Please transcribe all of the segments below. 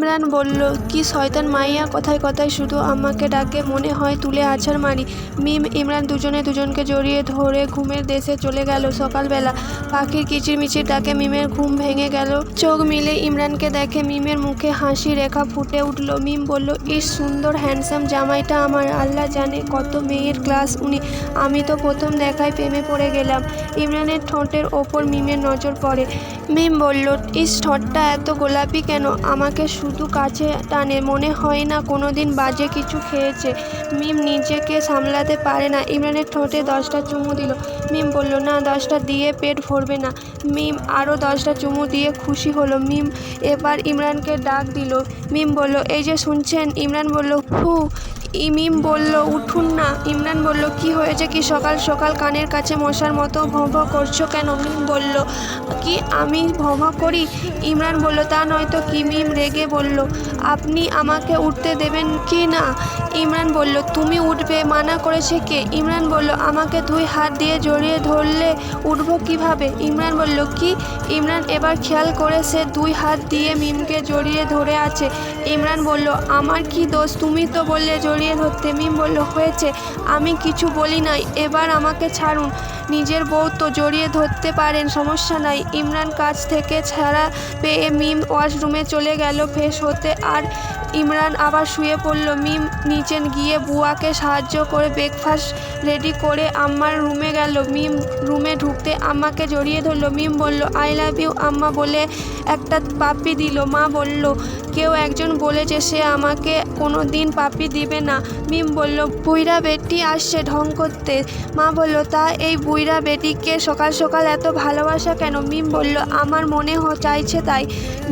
ইমরান বলল, কি শয়তান মাইয়া, কথায় কথায় শুধু আমাকে ডাকে, মনে হয় তুলে আছাড় মারি। মিম ইমরান দুজনে দুজনকে জড়িয়ে ধরে ঘুমের দেশে চলে গেল। সকালবেলা পাখির কিচিরমিচির ডাকে মিমের ঘুম ভেঙে গেল। চোখ মিলে ইমরানকে দেখে মিমের মুখে হাসি রেখা ফুটে উঠল। মিম বলল, ইস সুন্দর হ্যান্ডসাম জামাইটা আমার, আল্লাহ জানে কত মেয়ের ক্লাস উনি, আমি তো প্রথম দেখায় প্রেমে পড়ে গেলাম। ইমরানের ঠোঁটের ওপর মিমের নজর পড়ে। মিম বলল, ইস ঠোঁটটা এত গোলাপি কেন, আমাকে শুধু কাছে টানে, মনে হয় না কোনোদিন বাজে কিছু খেয়েছে। মিম নিজেকে সামলাতে পারে না, ইমরানের ঠোঁটে 10টা চুমু দিল। মিম বলল, না 10টা দিয়ে পেট ভরবে না। মিম আরও 10টা চুমু দিয়ে খুশি হলো। মিম এবার ইমরানকে ডাক দিল। মিম বলল, এই যে শুনছেন? ইমরান বলল, হু। মিম বলল, উঠুন না। ইমরান বলল, কি হয়েছে, কি সকাল সকাল কানের কাছে মশার মতো ভঁ ভঁ করছো কেন? মিম বলল, কি আমি ভঁ ভঁ করি? ইমরান বলল, তা নয়তো কি? মিম রেগে বলল, আপনি আমাকে উঠতে দেবেন কি না? ইমরান বলল, তুমি উঠবে, মানা করেছে কে? ইমরান বলল, আমাকে 2 হাত দিয়ে জড়িয়ে ধরলে উঠব কিভাবে? ইমরান বলল, কি? ইমরান এবার খেয়াল করে সে 2 হাত দিয়ে মিমকে জড়িয়ে ধরে আছে। ইমরান বলল, আমার কি দোষ, তুমি তো বললে জড়িয়ে ধরতে। মিম বলল, হয়েছে, আমি কিছু বলি নাই, এবার আমাকে ছাড়ুন, নিজের বউ তো, জড়িয়ে ধরতে পারেন, সমস্যা নাই। ইমরান কাছ থেকে ছাড়া পেয়ে মিম ওয়াশরুমে চলে গেল ফ্রেশ হতে, আর ইমরান আবার শুয়ে পড়ল। মিম নিচে গিয়ে বুয়াকে সাহায্য করে ব্রেকফাস্ট রেডি করে আম্মার রুমে গেল। মিম রুমে ঢুকতে আম্মাকে জড়িয়ে ধরল। মিম বলল, আই লাভ ইউ আম্মা বলে একটা পাপ্পি দিল। মা বলল, কেউ একজন বলেছে সে আমাকে কোনো দিন পাপ্পি দিবে না। মিম বলল, বুইড়া বেটি আসছে ঢং করতে। মা বলল, তা এই বুইড়া বেটিকে সকাল সকাল এত ভালোবাসা কেন? মিম বলল, আমার মনে চাইছে তাই।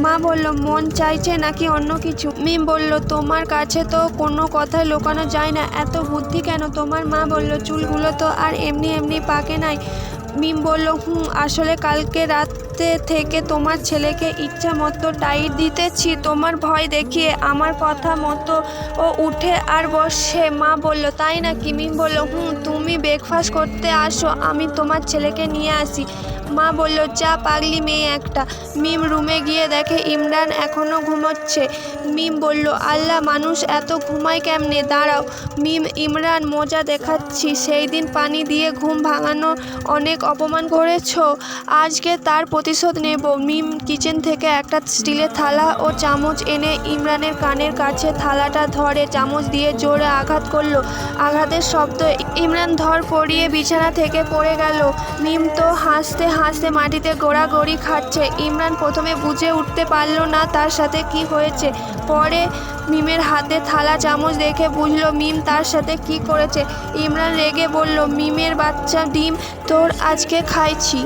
মা বলল, মন চাইছে নাকি অন্য কিছু? মিম বলল, তোমার কাছে তো কোনো কথাই লুকানো যায় না, এত বুদ্ধি কেন তোমার? মা বলল, চুলগুলো তো আর এমনি এমনি পাকে নাই। মিম বলল, আসলে কালকে রাতে থেকে তোমার ছেলেকে ইচ্ছা মতো টাইট দিতেছি, তোমার ভয় দেখিয়ে আমার কথা মতো ও উঠে আর বসে। মা বলল, তাই নাকি? মিম বলল, তুমি ব্রেকফাস্ট করতে আসো, আমি তোমার ছেলেকে নিয়ে আসি। মা বলল, যা পাগলি মেয়ে একটা। মিম রুমে গিয়ে দেখে ইমরান এখনও ঘুমোচ্ছে। মিম বলল, আল্লাহ, মানুষ এত ঘুমায় কেমনে? দাঁড়াও মিম, ইমরান মজা দেখাচ্ছি, সেই দিন পানি দিয়ে ঘুম ভাঙানোর অনেক অপমান করেছ, আজকে তার প্রতিশোধ নেব। মিম কিচেন থেকে একটা স্টিলের থালা ও চামচ এনে ইমরানের কানের কাছে থালাটা ধরে চামচ দিয়ে জোরে আঘাত করলো। আঘাতের শব্দ ইমরান ধর পড়িয়ে বিছানা থেকে পড়ে গেল। মিম তো হাসতে হাসতে মাটিতে গোড়াগড়ি খাচ্ছে। ইমরান প্রথমে বুঝে উঠতে পারল না তার সাথে কি হয়েছে, পরে মিমের হাতে থালা চামচ দেখে বুঝলো মিম তার সাথে কি করেছে। ইমরান রেগে বলল, মিমের বাচ্চা ডিম তোর আজকে খাইছি।